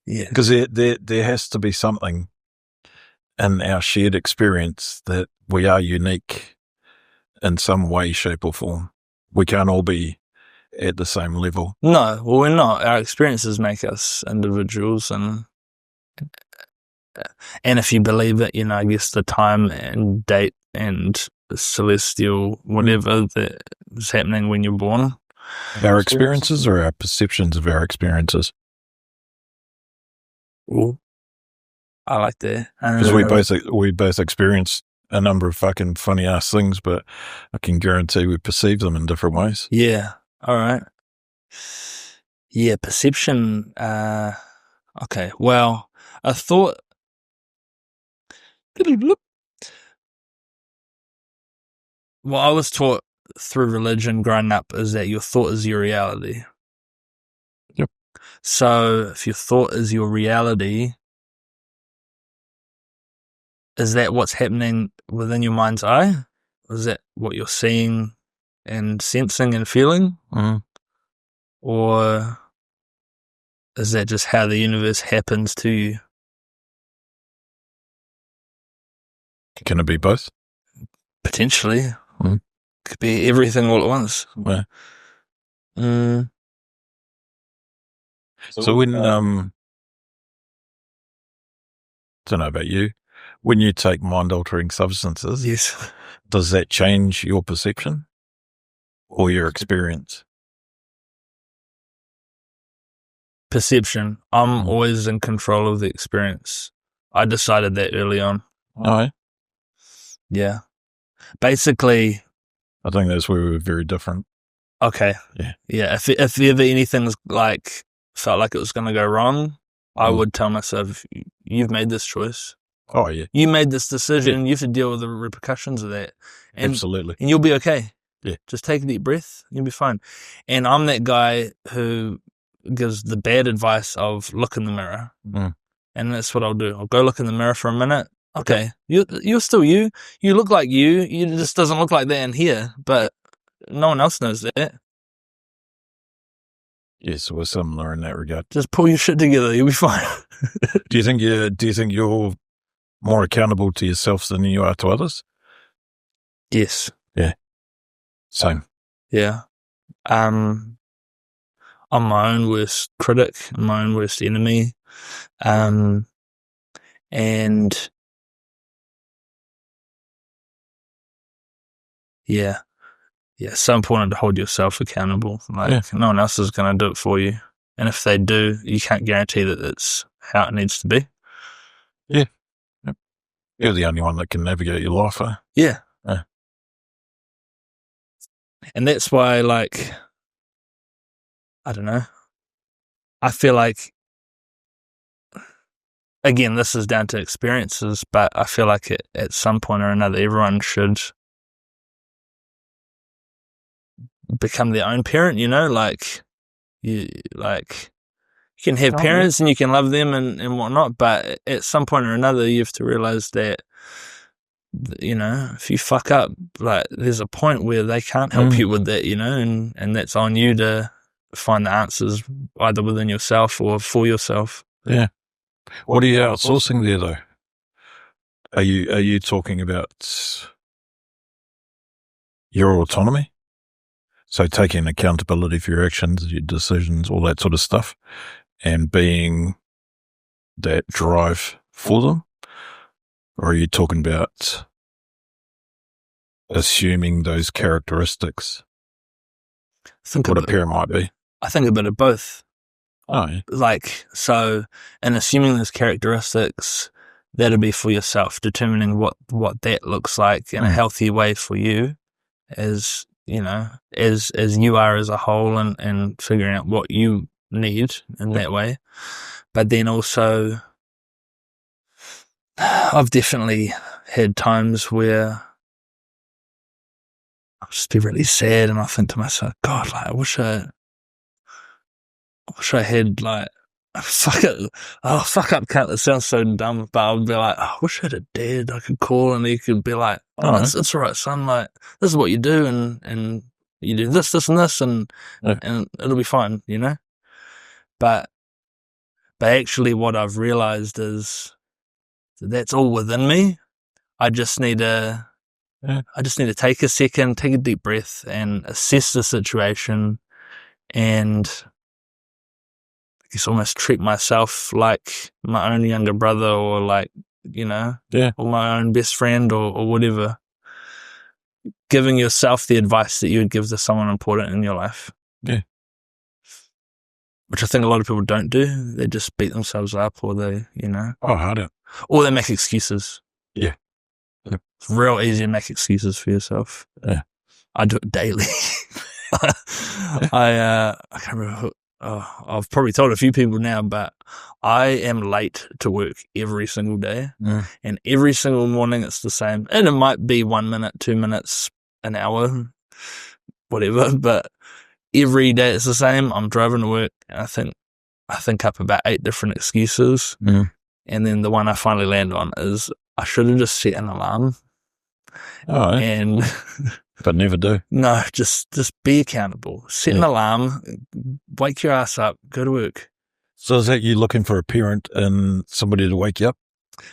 Yeah.
Because there has to be something in our shared experience that we are unique in some way, shape, or form. We can't all be at the same level.
No, well, we're not. Our experiences make us individuals, and if you believe it, I guess the time and date and celestial whatever that is happening when you're born.
Our experiences or our perceptions of our experiences?
Ooh, I like that.
Because we both experience a number of fucking funny ass things, but I can guarantee we perceive them in different ways.
Yeah. All right. Yeah, perception. Okay. Well, a thought. What I was taught through religion growing up is that your thought is your reality.
Yep.
So if your thought is your reality, is that what's happening within your mind's eye? Is that what you're seeing and sensing and feeling?
Mm-hmm.
Or is that just how the universe happens to you?
Can it be both?
Potentially.
Mm-hmm.
Could be everything all at once.
Yeah. So when, don't know about you, when you take mind-altering substances,
Yes.
does that change your perception or your experience?
Perception. I'm always in control of the experience. I decided that early on.
Oh,
yeah. Basically,
I think that's where we were very different.
Okay. Yeah. If ever anything's like felt like it was going to go wrong, I would tell myself, "You've made this choice.
Oh yeah,
you made this decision. You have to deal with the repercussions of that. And,
absolutely,
and you'll be okay.
Yeah,
just take a deep breath. You'll be fine." And I'm that guy who gives the bad advice of look in the mirror, and that's what I'll do. I'll go look in the mirror for a minute. Okay, you're still you. You look like you. You just doesn't look like that in here, but no one else knows that.
Yes, we're similar in that regard.
Just pull your shit together. You'll be fine.
Do you think you're more accountable to yourself than you are to others?
Yes.
Yeah. Same.
Yeah. I'm my own worst critic, my own worst enemy. And yeah, so important to hold yourself accountable. Like no one else is going to do it for you. And if they do, you can't guarantee that it's how it needs to be.
Yeah. Yep. You're the only one that can navigate your life, huh?
Yeah. And that's why, like, I don't know. I feel like, again, this is down to experiences, but I feel like at some point or another, everyone should become their own parent, like you can have parents and you can love them and whatnot, but at some point or another you have to realize that if you fuck up, like there's a point where they can't help you with that, and that's on you to find the answers either within yourself or for yourself.
Yeah. What are you outsourcing there though? Are you talking about your autonomy? So taking accountability for your actions, your decisions, all that sort of stuff, and being that drive for them? Or are you talking about assuming those characteristics? What a parent might be.
I think a bit of both.
Oh, yeah.
Like, so, and assuming those characteristics, that'll be for yourself, determining what that looks like in a healthy way for you as you are as a whole, and figuring out what you need in that way. But then also, I've definitely had times where I'll just be really sad and I think to myself, God, like, I wish I had, like, fuck up, cunt. That sounds so dumb, but I would be like, I wish I had a dad I could call and he could be like, it's all right, son, like, this is what you do, and you do this, and this, and it'll be fine, But But actually what I've realized is that that's all within me. I just need to take a second, take a deep breath and assess the situation and I guess almost treat myself like my own younger brother or like, or my own best friend or whatever. Giving yourself the advice that you would give to someone important in your life.
Yeah.
Which I think a lot of people don't do. They just beat themselves up or they,
Oh, harder.
Or they make excuses.
Yeah.
It's real easy to make excuses for yourself.
Yeah.
I do it daily. I can't remember I've probably told a few people now, but I am late to work every single day. And every single morning it's the same. And it might be 1 minute, 2 minutes, an hour, whatever, but every day it's the same. I'm driving to work and I think up about 8 different excuses. And then the one I finally land on is I should have just set an alarm.
Oh,
and
but never do.
No, just be accountable. Set an alarm, wake your ass up, go to work.
So is that you looking for a parent and somebody to wake you up?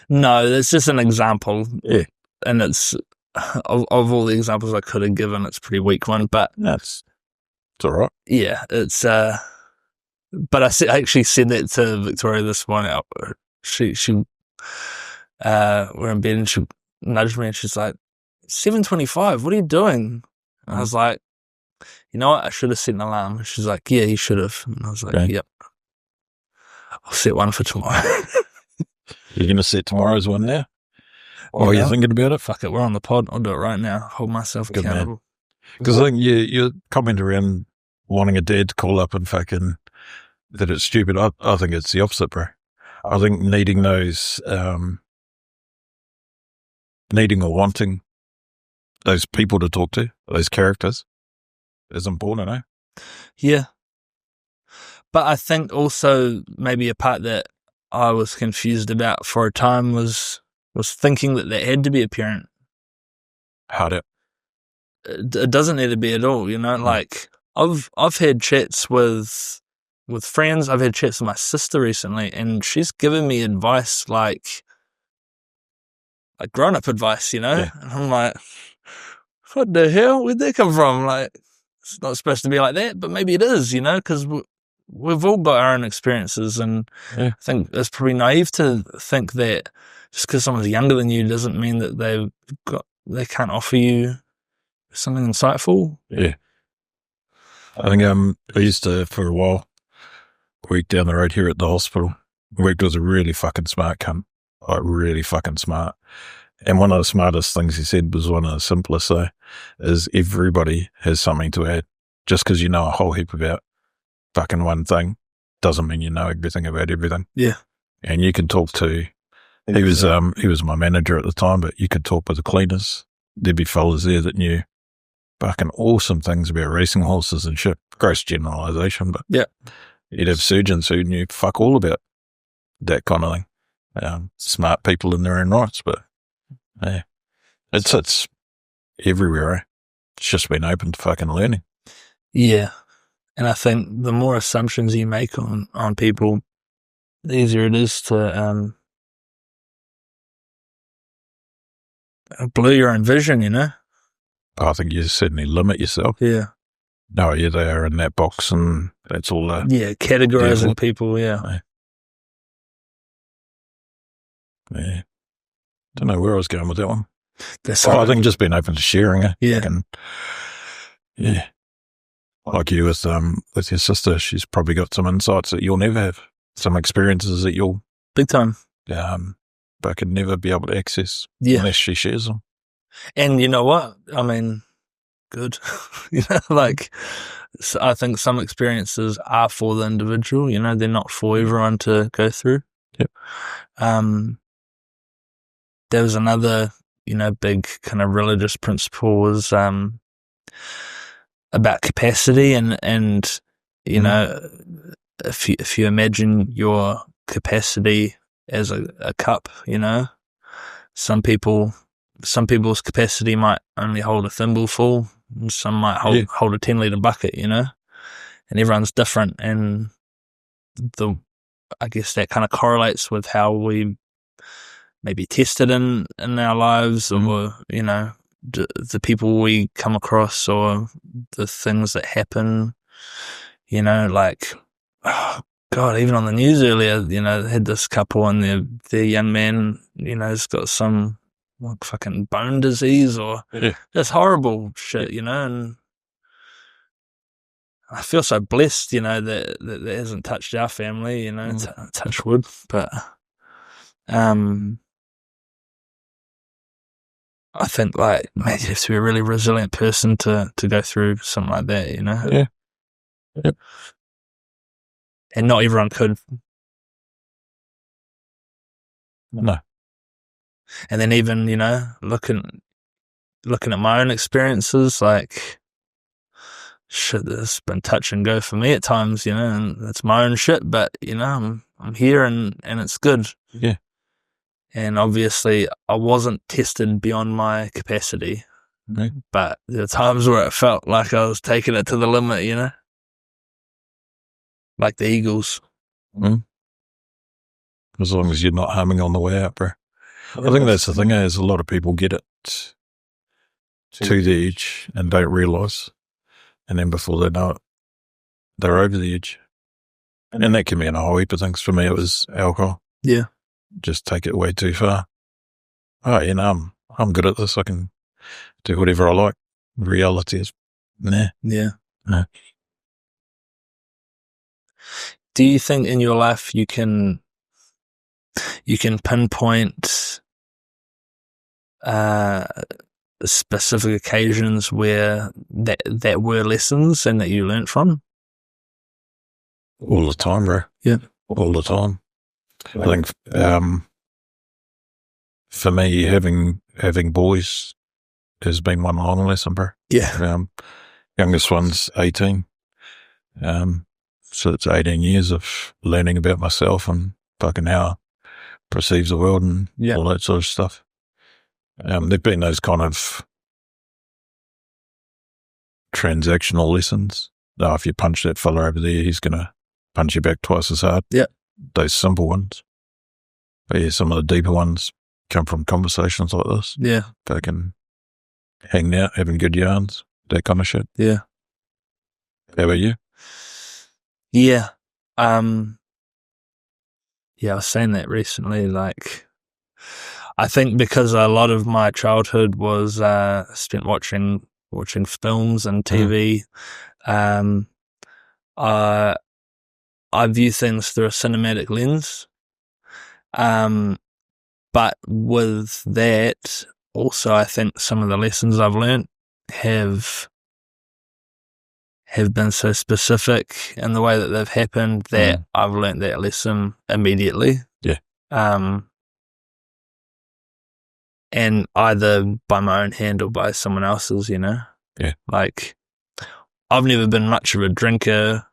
No, it's just an example.
Yeah.
And it's, of all the examples I could have given, it's a pretty weak one, but...
It's all right.
Yeah, it's, but I actually said that to Victoria this morning. She we're in bed and she nudged me and she's like, 7:25, what are you doing? And I was like, you know what? I should have set an alarm. She's like, yeah, you should have. And I was like, yep. I'll set one for tomorrow.
You're going to set tomorrow's one now? Or are you thinking about it?
Fuck it, we're on the pod. I'll do it right now. Hold myself accountable.
Because I think you comment around wanting a dad to call up and fucking that it's stupid. I think it's the opposite, bro. I think needing those, needing or wanting those people to talk to, those characters, is important, eh?
Yeah. But I think also maybe a part that I was confused about for a time was thinking that there had to be a parent.
How'd it?
It doesn't need to be at all, like I've had chats with friends. I've had chats with my sister recently and she's given me advice like grown-up advice,
Yeah.
And I'm like, what the hell? Where'd that come from? Like, it's not supposed to be like that, but maybe it is, because we've all got our own experiences, and I think it's probably naive to think that just because someone's younger than you doesn't mean that they can't offer you something insightful.
Yeah. I think I used to, for a while, work down the road here at the hospital. Worked with a really fucking smart cunt. Like, really fucking smart. And one of the smartest things he said was one of the simplest, though, is everybody has something to add. Just because you know a whole heap about fucking one thing doesn't mean you know everything about everything.
Yeah.
And you can talk to, he was my manager at the time, but you could talk with the cleaners. There'd be fellas there that knew fucking awesome things about racing horses and shit. Gross generalisation, but you'd have surgeons who knew fuck all about that kind of thing. Smart people in their own rights, but yeah, it's everywhere. Eh? It's just been open to fucking learning.
Yeah, and I think the more assumptions you make on people, the easier it is to blur your own vision.
I think you certainly limit yourself.
Yeah.
No, yeah, they are in that box, and that's all.
Categorizing people. Yeah.
Yeah. Don't know where I was going with that one.
I
think just being open to sharing it.
Yeah.
Like you with your sister, she's probably got some insights that you'll never have, some experiences that you'll
big time.
But could never be able to access unless she shares them.
And you know what? I mean, good. I think some experiences are for the individual. They're not for everyone to go through.
Yep.
There was another, big kind of religious principle was about capacity and if you imagine your capacity as a cup, some people's capacity might only hold a thimble full, and some might hold a 10-litre bucket, and everyone's different, and the I guess that kind of correlates with how we maybe tested in our lives, or the people we come across, or the things that happen. Like, oh God, even on the news earlier, they had this couple and their young man, has got some fucking bone disease or just horrible shit, and I feel so blessed, that hasn't touched our family, touch wood, but I think, like, man, you have to be a really resilient person to go through something like that,
Yeah. Yep.
And not everyone could.
No.
And then even, looking at my own experiences, like, shit, this been touch and go for me at times, and it's my own shit, but, I'm here and it's good.
Yeah.
And obviously I wasn't tested beyond my capacity, but there are times where it felt like I was taking it to the limit, like the Eagles.
As long as you're not humming on the way out, bro. I think that's the thing, is a lot of people get it to the edge and don't realise, and then before they know it, they're over the edge. And that can be in a whole heap of things. For me, it was alcohol.
Yeah.
Just take it way too far. Oh, I'm good at this. I can do whatever I like. The reality is, nah.
Yeah.
No.
Do you think in your life you can pinpoint specific occasions where that were lessons and that you learnt from?
All the time, bro.
Yeah.
All the time. I think for me, having boys has been one long lesson, bro.
Yeah.
Youngest one's 18. So it's 18 years of learning about myself and fucking how I perceive the world and all that sort of stuff. There've been those kind of transactional lessons. Oh, if you punch that fella over there, he's going to punch you back twice as hard.
Yeah.
Those simple ones. But yeah, some of the deeper ones come from conversations like this.
Yeah.
Fucking hanging out, having good yarns, that kind of shit.
Yeah.
How about you?
Yeah. I was saying that recently, like, I think because a lot of my childhood was spent watching films and TV, I view things through a cinematic lens. But with that, also, I think some of the lessons I've learnt have been so specific in the way that they've happened that I've learnt that lesson immediately.
Yeah.
And either by my own hand or by someone else's,
Yeah.
Like, I've never been much of a drinker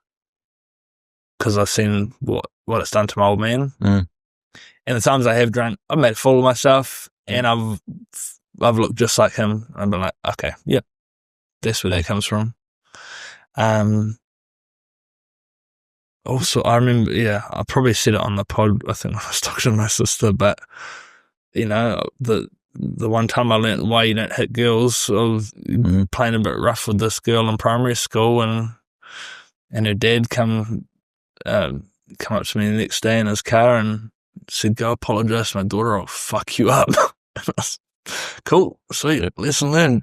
because I've seen what it's done to my old man. And the times I have drunk, I've made a fool of myself, and I've looked just like him. I've been like, okay, yep, that's where that comes from. Also, I remember, I probably said it on the pod, I think I was talking to my sister, but, the one time I learnt why you don't hit girls, I was playing a bit rough with this girl in primary school, and her dad come up to me the next day in his car and said, go apologise to my daughter, I'll fuck you up. Cool, sweet, lesson learned,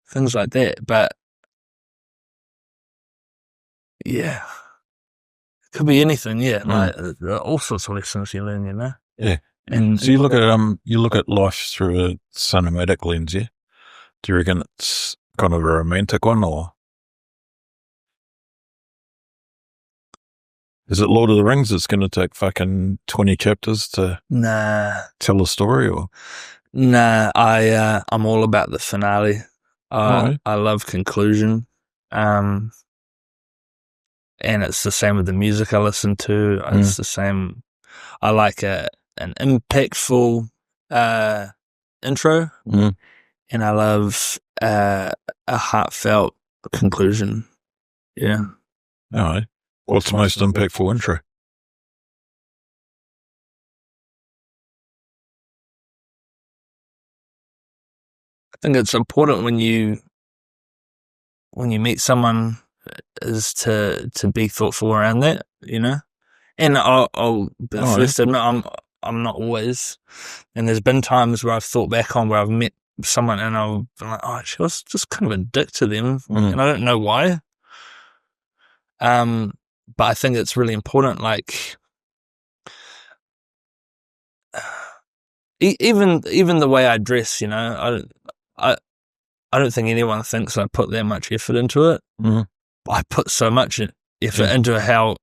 things like that. But yeah, it could be anything, like all sorts of lessons you learn,
Yeah.
And
so you look at life through a cinematic lens, yeah? Do you reckon it's kind of a romantic one, or is it Lord of the Rings? It's going to take fucking 20 chapters to tell a story, or?
Nah, I'm all about the finale. I love conclusion. And it's the same with the music I listen to. It's the same. I like an impactful intro, and I love a heartfelt conclusion. Yeah.
All right. What's the most impactful intro?
think it's important when you meet someone is to be thoughtful around that, And I'll be first to admit I'm not always, and there's been times where I've thought back on where I've met someone and I've been like, oh, actually, I was just kind of a dick to them, and I don't know why. But I think it's really important, like, even the way I dress, I don't think anyone thinks I put that much effort into it. I put so much effort into how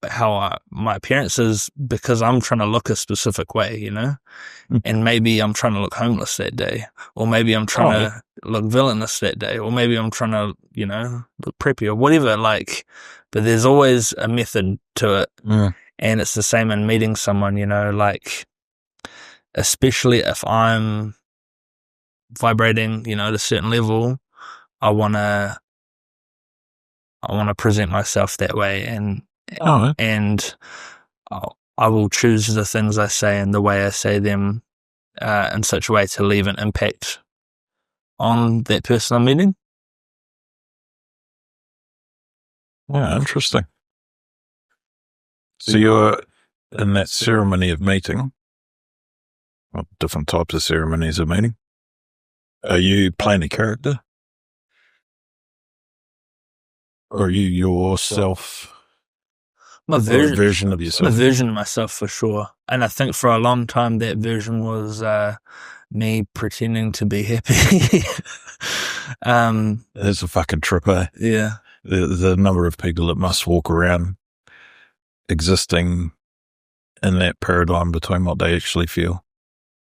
my appearance is because I'm trying to look a specific way, and maybe I'm trying to look homeless that day, or maybe I'm trying to look villainous that day, or maybe I'm trying to, look preppy or whatever, like, but there's always a method to it. And it's the same in meeting someone, like, especially if I'm vibrating, at a certain level, I want to present myself that way, and I will choose the things I say and the way I say them in such a way to leave an impact on that person I'm meeting.
Yeah, interesting. So you're in that ceremony of meeting, well, different types of ceremonies of meeting. Are you playing a character? Or are you yourself?
My
version of yourself?
My version of myself, for sure. And I think for a long time that version was me pretending to be happy.
That's a fucking trip, eh?
Yeah.
The number of people that must walk around existing in that paradigm between what they actually feel,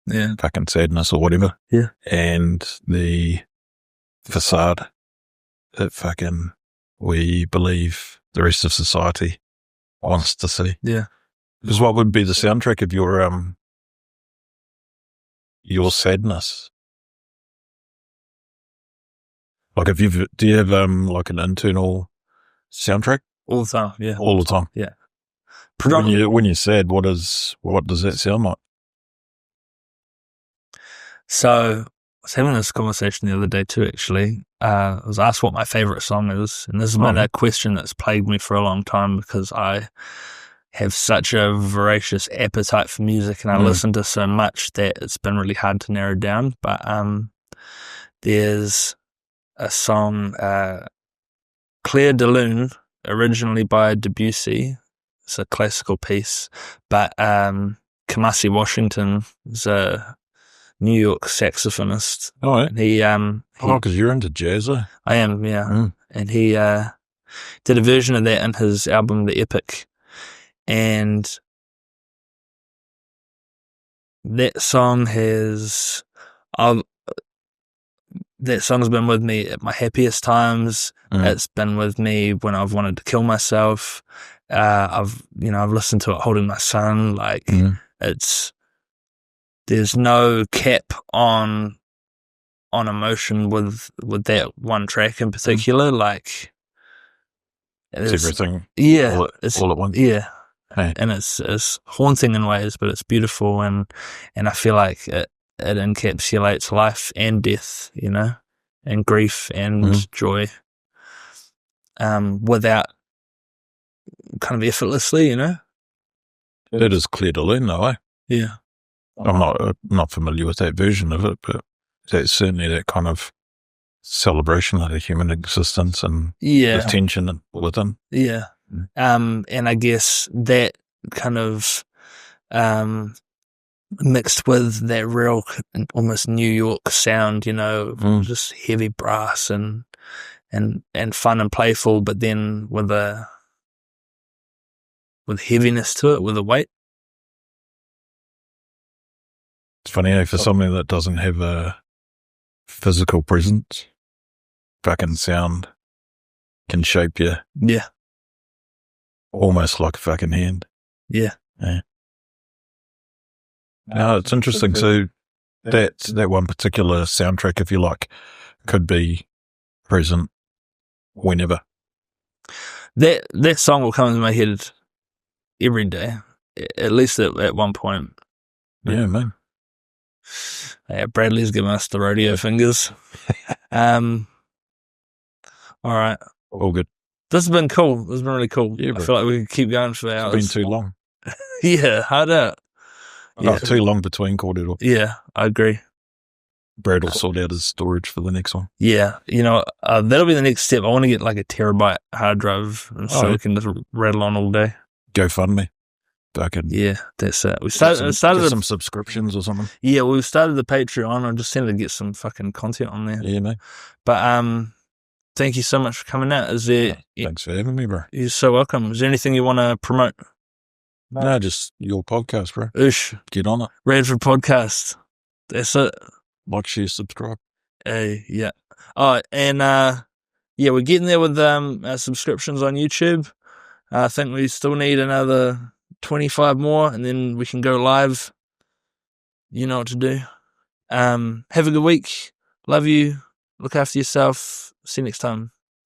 fucking sadness or whatever, and the facade that fucking we believe the rest of society wants to see.
Yeah.
Because what would be the soundtrack of your sadness? Like, do you have like an internal soundtrack?
All the time, yeah.
All the time.
Yeah.
When you're sad, what does that sound like?
So I was having this conversation the other day too, actually. I was asked what my favorite song is, and this has been a question that's plagued me for a long time because I have such a voracious appetite for music and I listen to so much that it's been really hard to narrow down. But there's a song, Clair de Lune, originally by Debussy. It's a classical piece, but Kamasi Washington is a New York saxophonist.
Oh, yeah.
And he
because you're into jazz, eh?
I am, yeah. And he did a version of that in his album, The Epic. And that song has been with me at my happiest times. It's been with me when I've wanted to kill myself. I've listened to it holding my son. Like, there's no cap on emotion with that one track in particular. Like,
it's everything.
Yeah.
All at once.
Yeah.
Hey.
And it's haunting in ways, but it's beautiful, and I feel like it encapsulates life and death, and grief and joy, without kind of effortlessly,
It is Clair de Lune, though, eh?
Yeah.
I'm not familiar with that version of it, but that's certainly that kind of celebration of the human existence and the tension within.
Yeah. And I guess that kind of mixed with that real almost New York sound, just heavy brass and fun and playful, but then with heaviness to it, with a weight.
It's funny, for something that doesn't have a physical presence, fucking sound can shape you.
Yeah.
Almost like a fucking hand.
Yeah.
No, it's interesting. So that one particular soundtrack, if you like, could be present whenever.
That song will come into my head every day, at least at one point.
Yeah, man.
Yeah, Bradley's giving us the rodeo fingers. All right.
All good.
This has been cool. This has been really cool.
Yeah,
I
bro.
feel like we could keep going for hours.
It's been too long.
Yeah, hard out.
Yeah. Too long between kōrero.
Yeah, I agree.
Brad will sort out his storage for the next one.
Yeah, that'll be the next step. I want to get like a terabyte hard drive so we can just rattle on all day.
GoFundMe.
Yeah, that's it. We started
some subscriptions or something.
Yeah, we started the Patreon. I just wanted to get some fucking content on there.
Yeah, mate.
But thank you so much for coming out.
Thanks for having me, bro.
You're so welcome. Is there anything you want to promote?
No, just your podcast, bro.
Oosh.
Get on it.
Radferd podcast. That's it.
Like, share, subscribe.
Yeah. Oh, and we're getting there with our subscriptions on YouTube. I think we still need another 25 more, and then we can go live. You know what to do. Have a good week. Love you. Look after yourself. See you next time.